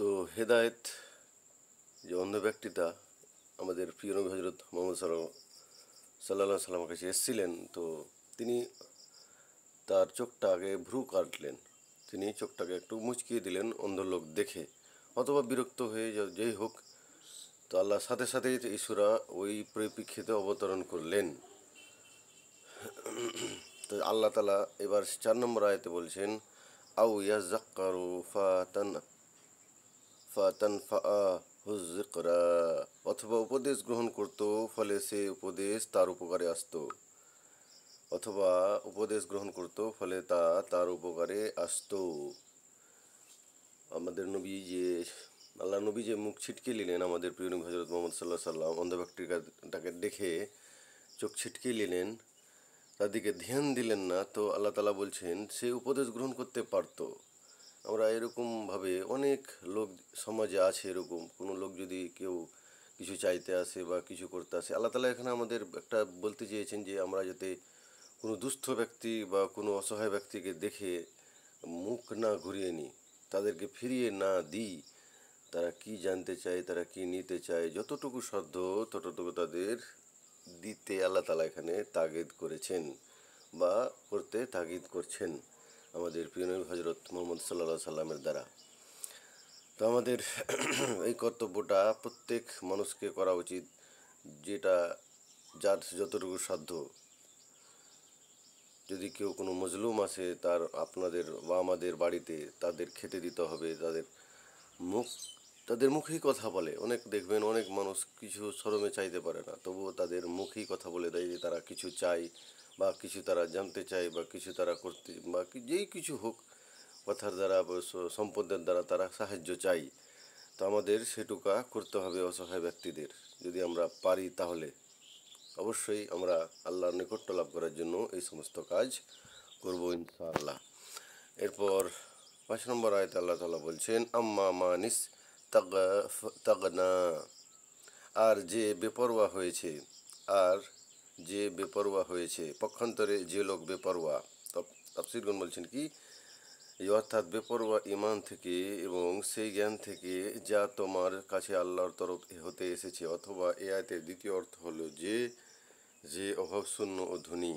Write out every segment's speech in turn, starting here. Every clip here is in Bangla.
তো হেদায়েত যে অন্ধ ব্যক্তিটা আমাদের প্রিয় নবী হজরত মোহাম্মদ সাল্লাল্লাহু সাল্লামের কাছে এসেছিলেন। তো তিনি তার চোখটা আগে ভ্রু কাটলেন, তিনি চোখটাকে একটু মুচকিয়ে দিলেন অন্ধ লোক দেখে, অথবা বিরক্ত হয়ে যেই হোক। তো আল্লাহ সাথে সাথেই এই সূরা ওই পরিপ্রেক্ষিতে অবতরণ করলেন। তো আল্লাহ তালা এবার 4 নম্বর আয়াতে বলছেন, আউ ইয়াযাক্কারু ফাতানফাআহুয-যিকরা, অথবা উপদেশ গ্রহণ করত, ফলে সে উপদেশ তার উপকারে আসতো, অথবা উপদেশ গ্রহণ করত ফলে তা তার উপকারে আসতো। আমাদের নবী যে আল্লাহ নবী যে মুখ ছিটকে নিলেন, আমাদের প্রিয় নবী হজরত মোহাম্মদ সাল্লাহ সাল্লাম অন্ধ ব্যক্তিটাকে দেখে চোখ ছিটকে নিলেন, তার দিকে ধ্যান দিলেন না। তো আল্লাহ তালা বলছেন সে উপদেশ গ্রহণ করতে পারতো। আমরা এরকমভাবে অনেক লোক সমাজে আছে, এরকম কোনো লোক যদি কেউ কিছু চাইতে আসে বা কিছু করতে আসে, আল্লাহ তালা এখানে আমাদের একটা বলতে চেয়েছেন যে আমরা যাতে কোনো দুস্থ ব্যক্তি বা কোনো অসহায় ব্যক্তিকে দেখে মুখ না ঘুরিয়ে নিই, তাদেরকে ফিরিয়ে না দিই। তারা কি জানতে চায়, তারা কি নিতে চায়, যতটুকু সাধ্য ততটুকু তাদের দিতে আল্লাহ তালা এখানে তাগিদ করেছেন বা করতে তাগিদ করছেন আমাদের প্রিয় নবী হজরত মোহাম্মদ সাল্লাল্লাহু সাল্লামের দ্বারা। তো আমাদের এই কর্তব্যটা প্রত্যেক মানুষকে করা উচিত, যেটা যার যতটুকু সাধ্য। যদি কেউ কোনো মজলুম আসে, তার আপনাদের বা আমাদের বাড়িতে, তাদের খেতে দিতে হবে। মুখ তাদের মুখেই কথা বলে, অনেক দেখবেন অনেক মানুষ কিছু শরমে চাইতে পারে না, তবুও তাদের মুখেই কথা বলে দেয় যে তারা কিছু চায় বা কিছু তারা জানতে চায় বা কিছু তারা করতে বা যেই কিছু হোক, কথার দ্বারা সম্পদের দ্বারা তারা সাহায্য চাই। তো আমাদের সেটুকা করতে হবে অসহায় ব্যক্তিদের, যদি আমরা পারি তাহলে অবশ্যই আমরা আল্লাহর নৈকট্য লাভ করার জন্য এই সমস্ত কাজ করব ইনশাআল্লাহ। এরপর 5 নম্বর আয়াতে আল্লাহ তাআলা বলছেন, আম্মা মানিস তাগনা, আর যে বেপরোয়া হয়েছে, আর যে বেপরোয়া হয়েছে, পক্ষান্তরে যে লোক বেপরোয়া। তাফসীরগণ বলছেন কি, অর্থাৎ বেপরোয়া ঈমান থেকে এবং সেই জ্ঞান থেকে যা তোমার কাছে আল্লাহর তরফ হতে এসেছে, অথবা এ আয়াতের দ্বিতীয় অর্থ হলো যে অভাবশূন্য ও ধনী।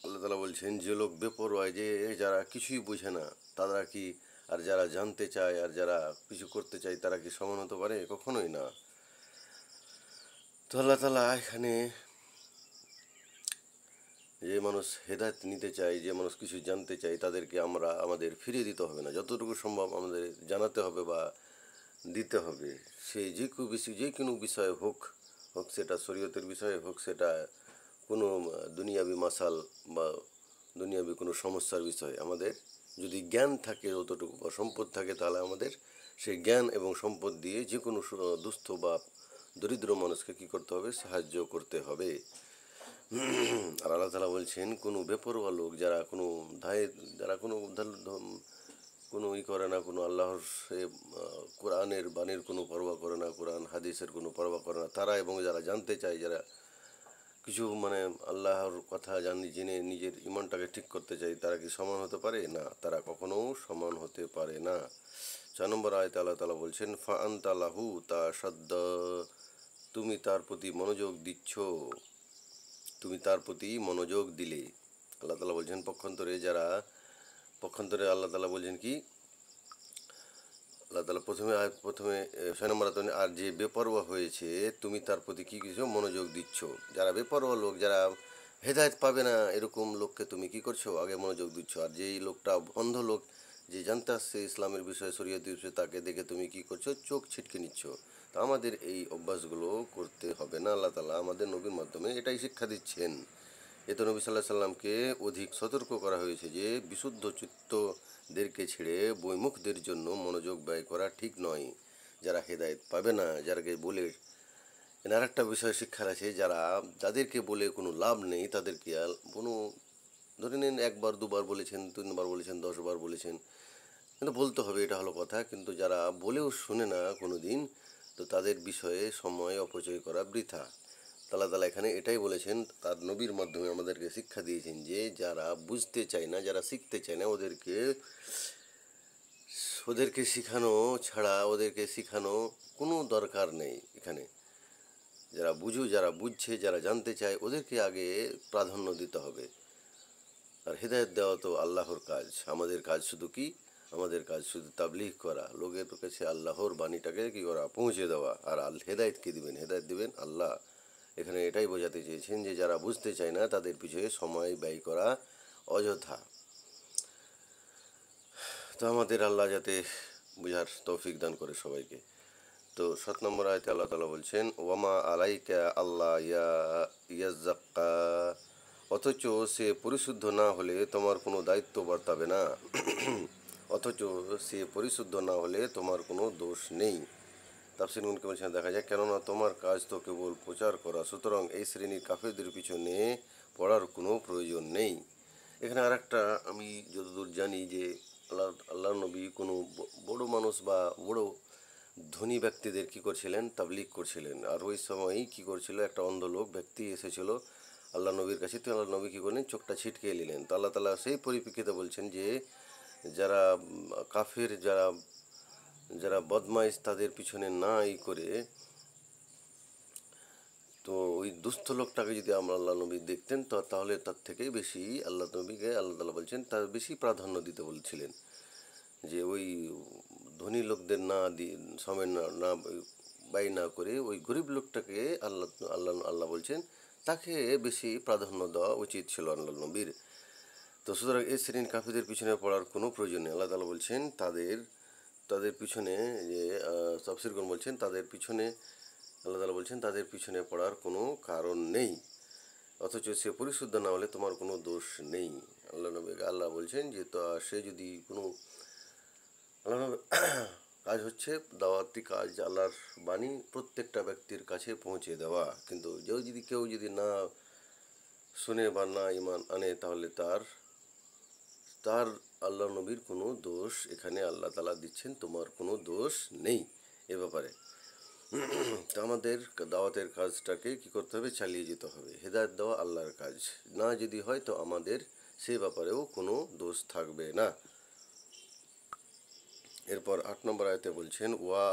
আল্লাহ তাআলা বলছেন যে লোক বেপরোয়া, যে যারা কিছুই বোঝে না, তারা কি, আর যারা জানতে চায় আর যারা কিছু করতে চায়, তারা কি সমান হতে পারে? কখনোই না। তো আল্লাহ তাআলা এখানে যে মানুষ হেদায়েত নিতে চায়, যে মানুষ কিছু জানতে চায়, তাদেরকে আমাদের ফিরিয়ে দিতে হবে না, যতটুকু সম্ভব আমাদের জানাতে হবে বা দিতে হবে। সে যে কোনো বিষয় হোক, সেটা শরীয়তের বিষয় হোক, সেটা কোনো দুনিয়াবি মাসাল বা দুনিয়াবি কোনো সমস্যার বিষয়। আমাদের যদি জ্ঞান থাকে যতটুকু বা সম্পদ থাকে, তাহলে আমাদের সেই জ্ঞান এবং সম্পদ দিয়ে যে কোনো দুস্থ বা দরিদ্র মানুষকে কী করতে হবে? সাহায্য করতে হবে। আর আল্লাহ তাআলা বলছেন কোনো বেপরোয়া লোক, যারা কোনো যারা কোনো করে না, কোনো আল্লাহর কোরআনের বাণীর কোনো পরোয়া করে না, কোরআন হাদিসের কোনো পরোয়া করে না, তারা এবং যারা জানতে চায়, যারা কিছু আল্লাহর কথা জেনে নিজের ইমানটাকে ঠিক করতে চায়, তারা কি সমান হতে পারে? না, তারা কখনোও সমান হতে পারে না। 4 নম্বর আয়াতে আল্লাহ তাআলা বলছেন, ফা আনতা লাহু তাসাদ্দা, তুমি তার প্রতি মনোযোগ দিচ্ছ, তুমি তার প্রতি মনোযোগ দিলে। আল্লাহ তাআলা বলছেন পক্ষান্তরে আল্লাহ তাআলা বলছেন কি, আল্লাহ তাআলা প্রথমে 6 নম্বর আয়াতে, আর যে বেপরোয়া হয়েছে তুমি তার প্রতি কী কিছু মনোযোগ দিচ্ছ। যারা বেপরোয়া লোক, যারা হেদায়েত পাবে না, এরকম লোককে তুমি কি করছো? আগে মনোযোগ দিচ্ছ। আর যেই লোকটা অন্ধ লোক, যে জানতে আসছে ইসলামের বিষয়ে, শরীয়তের বিষয়ে, তাকে দেখে তুমি কি করছো? চোখ ছিটকে নিচ্ছ। তো আমাদের এই অভ্যাসগুলো করতে হবে না। আল্লাহ তাআলা আমাদের নবীর মাধ্যমে এটাই শিক্ষা দিচ্ছেন। এতে নবী সাল্লাল্লাহু আলাইহি সাল্লামকে অধিক সতর্ক করা হয়েছে যে বিশুদ্ধ চিত্তদেরকে ছেড়ে বৈমুখদের জন্য মনোযোগ ব্যয় করা ঠিক নয়। যারা হেদায়েত পাবে না, যারাকে বলে, এনার একটা বিষয় শিক্ষার আছে, যাদেরকে বলে কোনো লাভ নেই, তাদেরকে কোনো, ধরে নিন 1বার 2বার বলেছেন, 3বার বলেছেন, 10বার বলেছেন, কিন্তু বলতে হবে, এটা হলো কথা। কিন্তু যারা বলেও শুনে না কোনো দিন, তো তাদের বিষয়ে সময় অপচয় করা বৃথা। আল্লাহ তাআলা এখানে এটাই বলেছেন, তার নবীর মাধ্যমে আমাদেরকে শিক্ষা দিয়েছেন যে যারা বুঝতে চায় না, যারা শিখতে চায় না, ওদেরকে ওদেরকে শেখানো ছাড়া ওদেরকে শেখানো কোনো দরকার নেই এখানে। যারা বুঝছে, যারা জানতে চায়, ওদেরকে আগে প্রাধান্য দিতে হবে। আর হেদায়েত দেওয়া তো আল্লাহর কাজ। আমাদের কাজ শুধু কি? আমাদের কাজ শুধু তাবলীগ করা, লোকের কাছে আল্লাহর বাণীটাকে কি করা, পৌঁছে দেওয়া। আর হেদায়েত কে দিবেন? হেদায়েত দিবেন আল্লাহ। এখানে এটাই বোঝাতে চেয়েছেন যে যারা বুঝতে চায় না তাদের পিছনে সময় ব্যয় করা অযথা। তো আমাদের আল্লাহ যাতে বুঝার তৌফিক দান করে সবাইকে। তো 7 নম্বর আয়াতে আল্লাহ তাআলা বলছেন, ওয়ামা আলাইকা আল্লাহ ইয়াজ্জাক্কা, অথচ সে পরিশুদ্ধ না হলে তোমার কোনো দায়িত্ব বর্তাবে না। অথচ সে পরিশুদ্ধ না হলে তোমার কোনো দোষ নেই। তাফসীর গুনকে বলছেন, দেখা যায়, কেননা তোমার কাজ তো কেবল প্রচার করা, সুতরাং এই শ্রেণীর কাফেরদের পিছনে পড়ার কোনো প্রয়োজন নেই। এখানে আর একটা, আমি যতদূর জানি যে আল্লাহ নবী কোনো বড় মানুষ বা বড় ধনী ব্যক্তিদের কী করছিলেন, তাবলীগ করছিলেন। আর ওই সময়ই কী করছিল, একটা অন্ধ লোক ব্যক্তি এসেছিল আল্লাহ নবীর কাছে। তো আল্লাহ নবী কী করলেন, চোখটা ছিটকে নিলেন। তো আল্লাহ তাআলা সেই পরিপ্রেক্ষিতে বলছেন যে যারা কাফের, যারা বদমাইশ, তাদের পিছনে না করে, তো ওই দুস্থ লোকটাকে যদি আমরা আল্লাহ নবী দেখতেন, তো তাহলে তার থেকেই বেশি আল্লাহ নবীকে আল্লাহ তাআলা বলছেন তার বেশি প্রাধান্য দিতে বলছিলেন। যে ওই ধনী লোকদের না দিয়ে সময় না ব্যয় না করে ওই গরিব লোকটাকে আল্লাহ বলছেন তাকে বেশি প্রাধান্য দেওয়া উচিত ছিল আল্লাহ নবীর। তো সুতরাং এই শ্রেণীর কাফিরদের পিছনে পড়ার কোনো প্রয়োজন নেই। আল্লাহ তাআলা বলছেন তাদের পিছনে যে তাফসীরগণ বলছেন তাদের পিছনে, আল্লাহ তাআলা বলছেন তাদের পিছনে পড়ার কোনো কারণ নেই। অথচ সে পরিশুদ্ধ না হলে তোমার কোনো দোষ নেই। আল্লাহ বলছেন যে সে যদি কোনো আল্লাহ কাজ হচ্ছে দাওয়াতি কাজ, আল্লাহর বাণী প্রত্যেকটা ব্যক্তির কাছে পৌঁছে দেওয়া। কিন্তু কেউ যদি না শুনে বা না ঈমান আনে, তাহলে তার আল্লাহ নবীর কোনো দোষ এখানে আল্লাহ তাআলা দিচ্ছেন, তোমার কোনো দোষ নেই এ ব্যাপারে। তো আমাদের দাওয়াতের কাজটাকে কি করতে হবে, চালিয়ে যেতে হবে। হেদায়েত দেওয়া আল্লাহর কাজ, না যদি হয় তো আমাদের সে ব্যাপারেও কোনো দোষ থাকবে না। এরপর 8 নম্বর আয়াতে বলছেন, ওয়া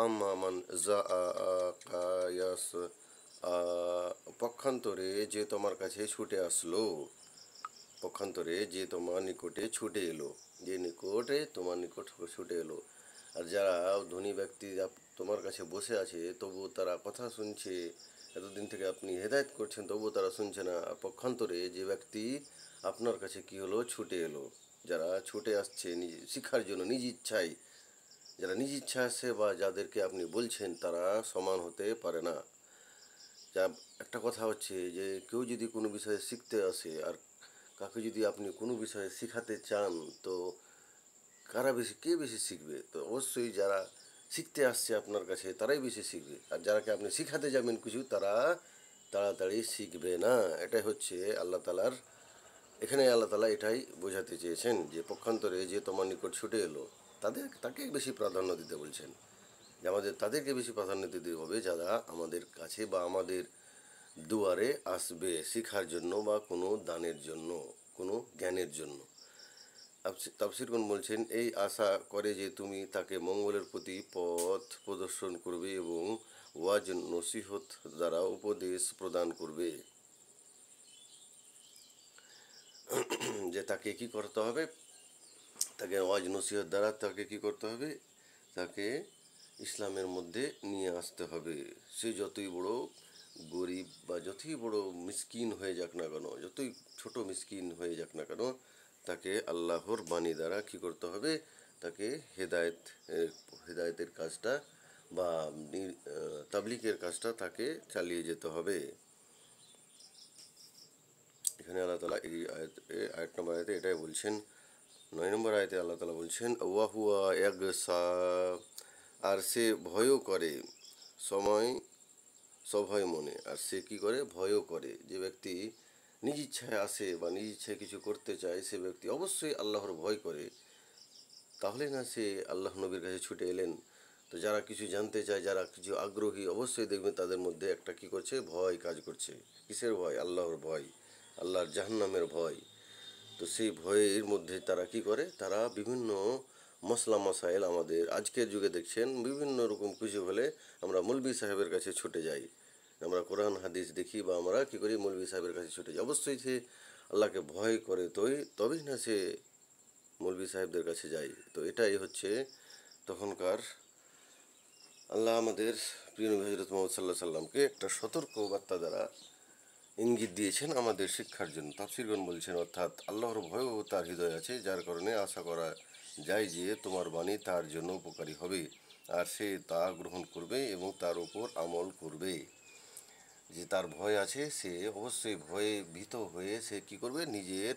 আম্মা মান জাআকায়াস, পক্ষান্তরে যে তোমার কাছে ছুটে আসলো, পক্ষান্তরে যে তোমার নিকটে ছুটে এলো, যে নিকটে তোমার নিকট ছুটে এলো। আর যারা ধনী ব্যক্তি তোমার কাছে বসে আছে, তবু তারা কথা শুনছে, এতদিন থেকে আপনি হেদায়েত করছেন, তবু তারা শুনছে না। আর পক্ষান্তরে যে ব্যক্তি আপনার কাছে কি হলো, ছুটে এলো, যারা ছুটে আসছে শিক্ষার জন্য নিজ ইচ্ছায়, যারা নিজ ইচ্ছা আসে বা যাদেরকে আপনি বলছেন, তারা সমান হতে পারে না। যা একটা কথা হচ্ছে যে কেউ যদি কোনো বিষয়ে শিখতে আসে, আর কাকে যদি আপনি কোনো বিষয়ে শেখাতে চান, তো কে বেশি শিখবে? তো অবশ্যই যারা শিখতে আসছে আপনার কাছে তারাই বেশি শিখবে। আর যারাকে আপনি শিখাতে যাবেন কিছু, তারা তাড়াতাড়ি শিখবে না। এটাই হচ্ছে আল্লাহ তাআলার, এখানে আল্লাহ তাআলা এটাই বোঝাতে চেয়েছেন যে পক্ষান্তরে যে তোমার নিকট ছুটে এলো, তাকে বেশি প্রাধান্য দিতে বলছেন। যে তাদেরকে বেশি প্রাধান্য দিতে হবে যারা আমাদের কাছে বা আমাদের দুয়ারে আসবে শিখার জন্য বা কোনো দানের জন্য, কোনো জ্ঞানের জন্য। তাফসীরগণ বলছেন, এই আশা করে যে তুমি তাকে মঙ্গলের প্রতি পথ প্রদর্শন করবে এবং ওয়াজ নসিহত দ্বারা উপদেশ প্রদান করবে। যে তাকে কি করতে হবে, তাকে ওয়াজ নসিহত দ্বারা তাকে কি করতে হবে, তাকে ইসলামের মধ্যে নিয়ে আসতে হবে। সে যতই বড় গরিব বা যতই বড় মিসকিন হয়ে যাক না কেন, যতই ছোট মিসকিন হয়ে যাক না কেন, তাকে আল্লাহর বাণী দ্বারা কী করতে হবে, তাকে হেদায়েতের কাজটা বা তাবলীগের কাজটা তাকে চালিয়ে যেতে হবে। এখানে আল্লাহ তাআলা এই আয়াত নম্বর আয়াতে এটাই বলছেন। 9 নম্বর আয়াতে আল্লাহ তাআলা বলছেন, ওয়াহুয়া ইয়াগসা, আর সে ভয়ও করে সভয় মনে। আর সে কী করে, ভয়ও করে। যে ব্যক্তি নিজ ইচ্ছায় আসে বা নিজ ইচ্ছায় কিছু করতে চায়, সে ব্যক্তি অবশ্যই আল্লাহর ভয় করে, তাহলে না সে আল্লাহ নবীর কাছে ছুটে এলেন। তো যারা কিছু জানতে চায়, যারা কিছু আগ্রহী, অবশ্যই দেখবেন তাদের মধ্যে একটা কী করছে, ভয় কাজ করছে। কিসের ভয়? আল্লাহর ভয়, আল্লাহর জাহান্নামের ভয়। তো সেই ভয়ের মধ্যে তারা কি করে, তারা বিভিন্ন মশলা মশাইল আমাদের আজকের যুগে দেখছেন বিভিন্ন রকম কিছু হলে আমরা মৌলভী সাহেবের কাছে ছুটে যাই। আমরা কোরআন হাদিস দেখি বা আমরা কী করি, মৌলভী সাহেবের কাছে ছুটে যাই। অবশ্যই সে আল্লাহকে ভয় করে তবেই না সে মৌলভী সাহেবদের কাছে যায়। তো এটাই হচ্ছে তখনকার আল্লাহ আমাদের প্রিয় নবী হযরত মুহাম্মদ সাল্লাল্লাহু আলাইহি সাল্লামকে একটা সতর্ক বার্তা দ্বারা ইঙ্গিত দিয়েছেন আমাদের শিক্ষার জন্য। তাফসীরগণ বলছেন, অর্থাৎ আল্লাহর ভয়ও তার হৃদয়ে আছে, যার কারণে আশা করা যায় যে তোমার বাণী তার জন্য উপকারী হবে আর সে তা গ্রহণ করবে এবং তার উপর আমল করবে। যে তার ভয় আছে, সে অবশ্যই ভয়ে ভীত হয়ে সে কি করবে, নিজের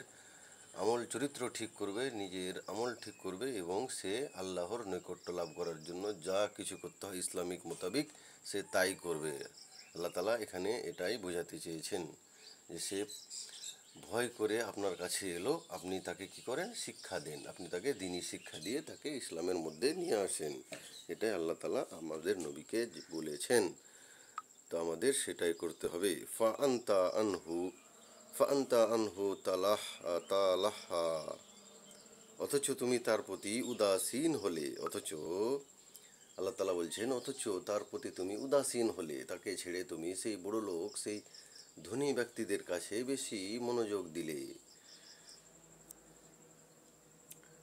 আমল চরিত্র ঠিক করবে, নিজের আমল ঠিক করবে এবং সে আল্লাহর নৈকট্য লাভ করার জন্য যা কিছু করতে হয় ইসলামিক মোতাবিক সে তাই করবে। আল্লাহ তাআলা এখানে এটাই বোঝাতে চেয়েছেন যে সে ভয় করে আপনার কাছে এলো, আপনি তাকে কি করেন, শিক্ষা দেন, আপনি তাকে দ্বীনি শিক্ষা দিয়ে তাকে ইসলামের মধ্যে নিয়ে আসেন। এটাই আল্লাহ তাআলা আমাদের নবীকে বলেছেন। তো আমাদের সেটাই করতে হবে। ফা আনতা আনহু তালাহা, অথচ তুমি তার প্রতি উদাসীন হলে। আল্লাহ তাআলা বলছেন, অথচ তার প্রতি তুমি উদাসীন হলে, তাকে ছেড়ে তুমি সেই বড় লোক, সেই ধনী ব্যক্তিদের কাছে বেশি মনোযোগ দিলে।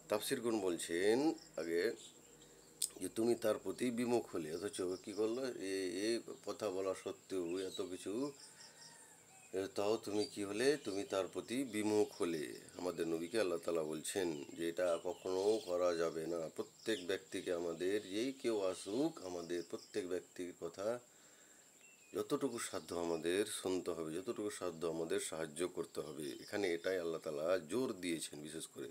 তাফসীরগণ বলছেন আগে যে তুমি তার প্রতি বিমুখ হলে, অথচ কি করলো, এই কথা বলা সত্ত্বেও এত কিছু তাও তুমি কি হলে, তুমি তার প্রতি বিমুখ হলে। আমাদের নবীকে আল্লাহ তাআলা বলছেন যে এটা কখনো করা যাবে না। প্রত্যেক ব্যক্তিকে আমাদের, যেই কেউ আসুক, আমাদের প্রত্যেক ব্যক্তির কথা যতটুকু সাধ্য আমাদের শুনতে হবে, যতটুকু সাধ্য আমাদের সাহায্য করতে হবে। এখানে এটাই আল্লাহ তাআলা জোর দিয়েছেন বিশেষ করে।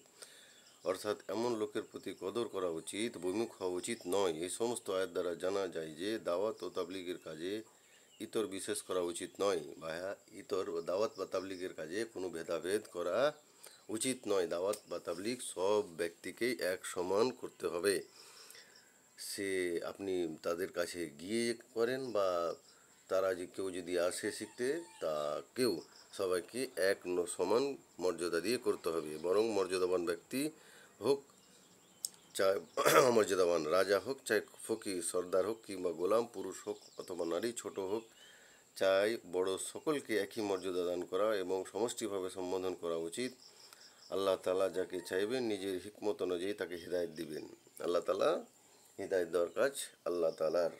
অর্থাৎ এমন লোকের প্রতি কদর করা উচিত, বিমুখ হওয়া উচিত নয়। এই সমস্ত আয়াত দ্বারা জানা যায় যে দাওয়াত ও তাবলীগের কাজে ইতর বিশেষ করা উচিত নয়, বা ইতর দাওয়াত বা তাবলীগের কাজে কোনো ভেদাভেদ করা উচিত নয়। দাওয়াত বা তাবলীগ সব ব্যক্তিকেই এক সমান করতে হবে। সে আপনি তাদের কাছে গিয়ে করেন বা তারা যে কেউ যদি আসে শিখতে, কেউ সবাইকে সমান মর্যাদা দিয়ে করতে হবে। বরং মর্যাদাবান ব্যক্তি হোক, চাই অমর্যাদাবান রাজা হোক, চাই ফকির সর্দার হোক কিংবা গোলাম, পুরুষ হোক অথবা নারী, ছোট হোক চাই বড়, সকলকে একই মর্যাদা দান করা এবং সমষ্টিভাবে সম্বোধন করা উচিত। আল্লাহ তাআলা যাকে চাইবেন নিজের হিকমত অনুযায়ী তাকে হিদায়ত দিবেন। আল্লাহ তাআলা হিদায়ত দেওয়ার কাজ আল্লাহ তাআলার,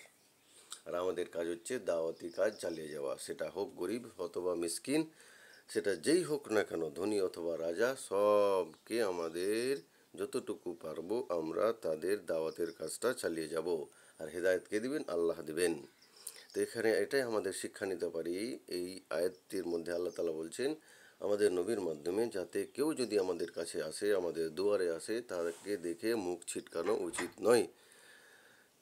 আর আমাদের কাজ হচ্ছে দাওয়াতি কাজ চালিয়ে যাওয়া। সেটা হোক গরিব অথবা মিসকিন, সেটা যেই হোক না কেন, ধনী অথবা রাজা, সবকে আমাদের যতটুকু পারবো আমরা তাদের দাওয়াতের কাজটা চালিয়ে যাব। আর হেদায়েতকে দিবেন আল্লাহ দিবেন। তো এখানে এটাই আমাদের শিক্ষা নিতে পারি। এই আয়াতটির মধ্যে আল্লাহ তাআলা বলছেন আমাদের নবীর মাধ্যমে, যাতে কেউ যদি আমাদের কাছে আসে, আমাদের দুয়ারে আসে, তাকে দেখে মুখ ছিটকানো উচিত নয়।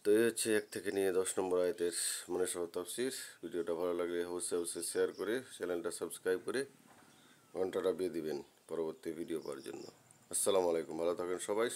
তো এই হচ্ছে 1 থেকে নিয়ে 10 নম্বর আয়াতের মানে সহ তাফসীর। ভিডিওটা ভালো লাগলে অবশ্যই শেয়ার করে চ্যানেলটা সাবস্ক্রাইব করে ঘন্টাটা দিয়ে দিবেন পরবর্তী ভিডিও পাওয়ার জন্য। আসসালামু আলাইকুম, ভালো থাকেন সবাই।